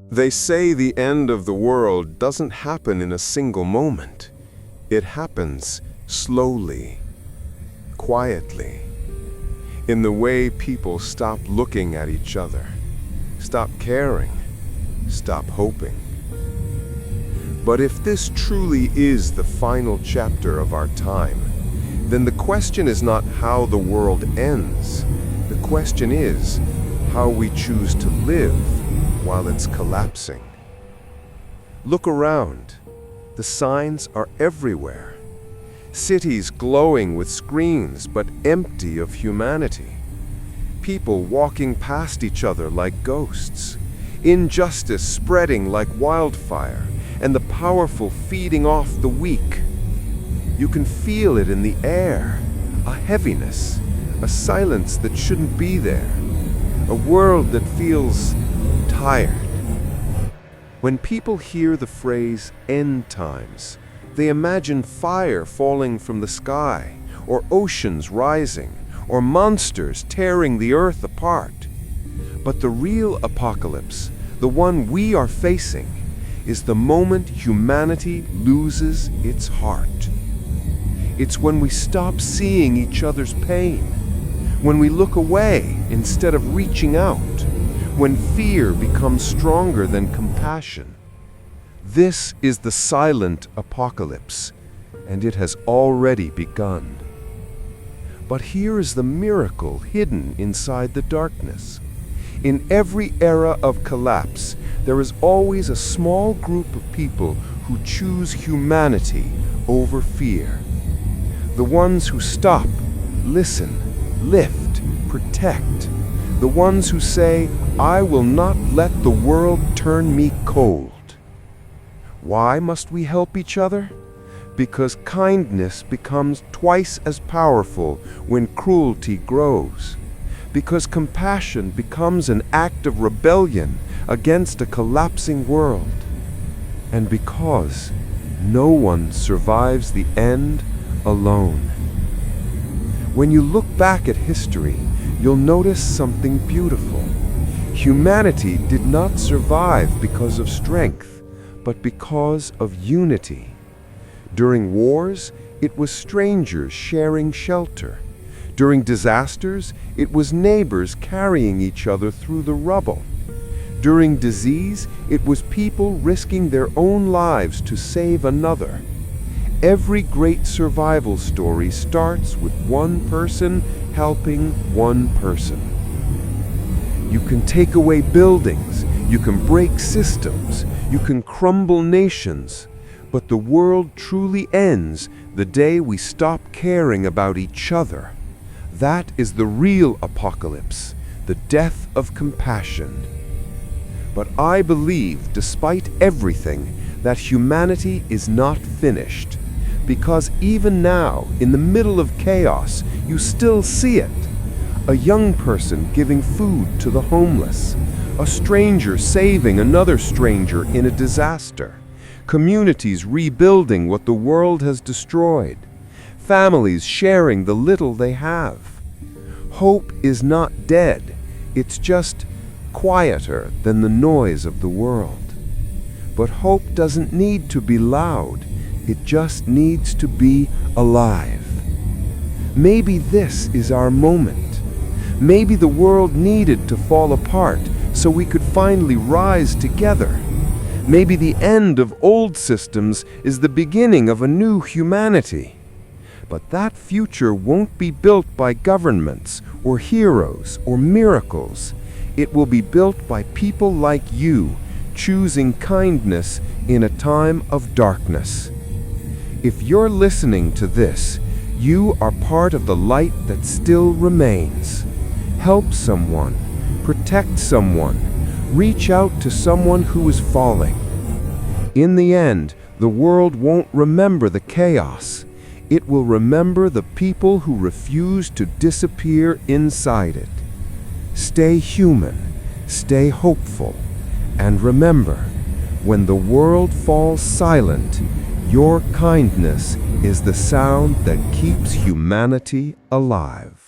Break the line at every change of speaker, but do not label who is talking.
They say the end of the world doesn't happen in a single moment. It happens slowly, quietly, in the way people stop looking at each other, stop caring, stop hoping. But if this truly is the final chapter of our time, then the question is not how the world ends. The question is how we choose to live while it's collapsing. Look around. The signs are everywhere. Cities glowing with screens but empty of humanity. People walking past each other like ghosts. Injustice spreading like wildfire, and the powerful feeding off the weak. You can feel it in the air, a heaviness, a silence that shouldn't be there, a world that feels tired. When people hear the phrase end times, they imagine fire falling from the sky, or oceans rising, or monsters tearing the earth apart. But the real apocalypse, the one we are facing, is the moment humanity loses its heart. It's when we stop seeing each other's pain, when we look away instead of reaching out, when fear becomes stronger than compassion. This is the silent apocalypse, and it has already begun. But here is the miracle hidden inside the darkness. In every era of collapse, there is always a small group of people who choose humanity over fear. The ones who stop, listen, lift, protect. The ones who say, I will not let the world turn me cold. Why must we help each other? Because kindness becomes twice as powerful when cruelty grows. Because compassion becomes an act of rebellion against a collapsing world. And because no one survives the end alone. When you look back at history, you'll notice something beautiful. Humanity did not survive because of strength, but because of unity. During wars, it was strangers sharing shelter. During disasters, it was neighbors carrying each other through the rubble. During disease, it was people risking their own lives to save another. Every great survival story starts with one person helping one person. You can take away buildings, you can break systems, you can crumble nations, but the world truly ends the day we stop caring about each other. That is the real apocalypse, the death of compassion. But I believe, despite everything, that humanity is not finished. Because even now, in the middle of chaos, you still see it. A young person giving food to the homeless. A stranger saving another stranger in a disaster. Communities rebuilding what the world has destroyed. Families sharing the little they have. Hope is not dead. It's just quieter than the noise of the world. But hope doesn't need to be loud. It just needs to be alive. Maybe this is our moment. Maybe the world needed to fall apart so we could finally rise together. Maybe the end of old systems is the beginning of a new humanity. But that future won't be built by governments or heroes or miracles. It will be built by people like you, choosing kindness in a time of darkness. If you're listening to this, you are part of the light that still remains. Help someone, protect someone, reach out to someone who is falling. In the end, the world won't remember the chaos. It will remember the people who refuse to disappear inside it. Stay human, stay hopeful, and remember, when the world falls silent, your kindness is the sound that keeps humanity alive.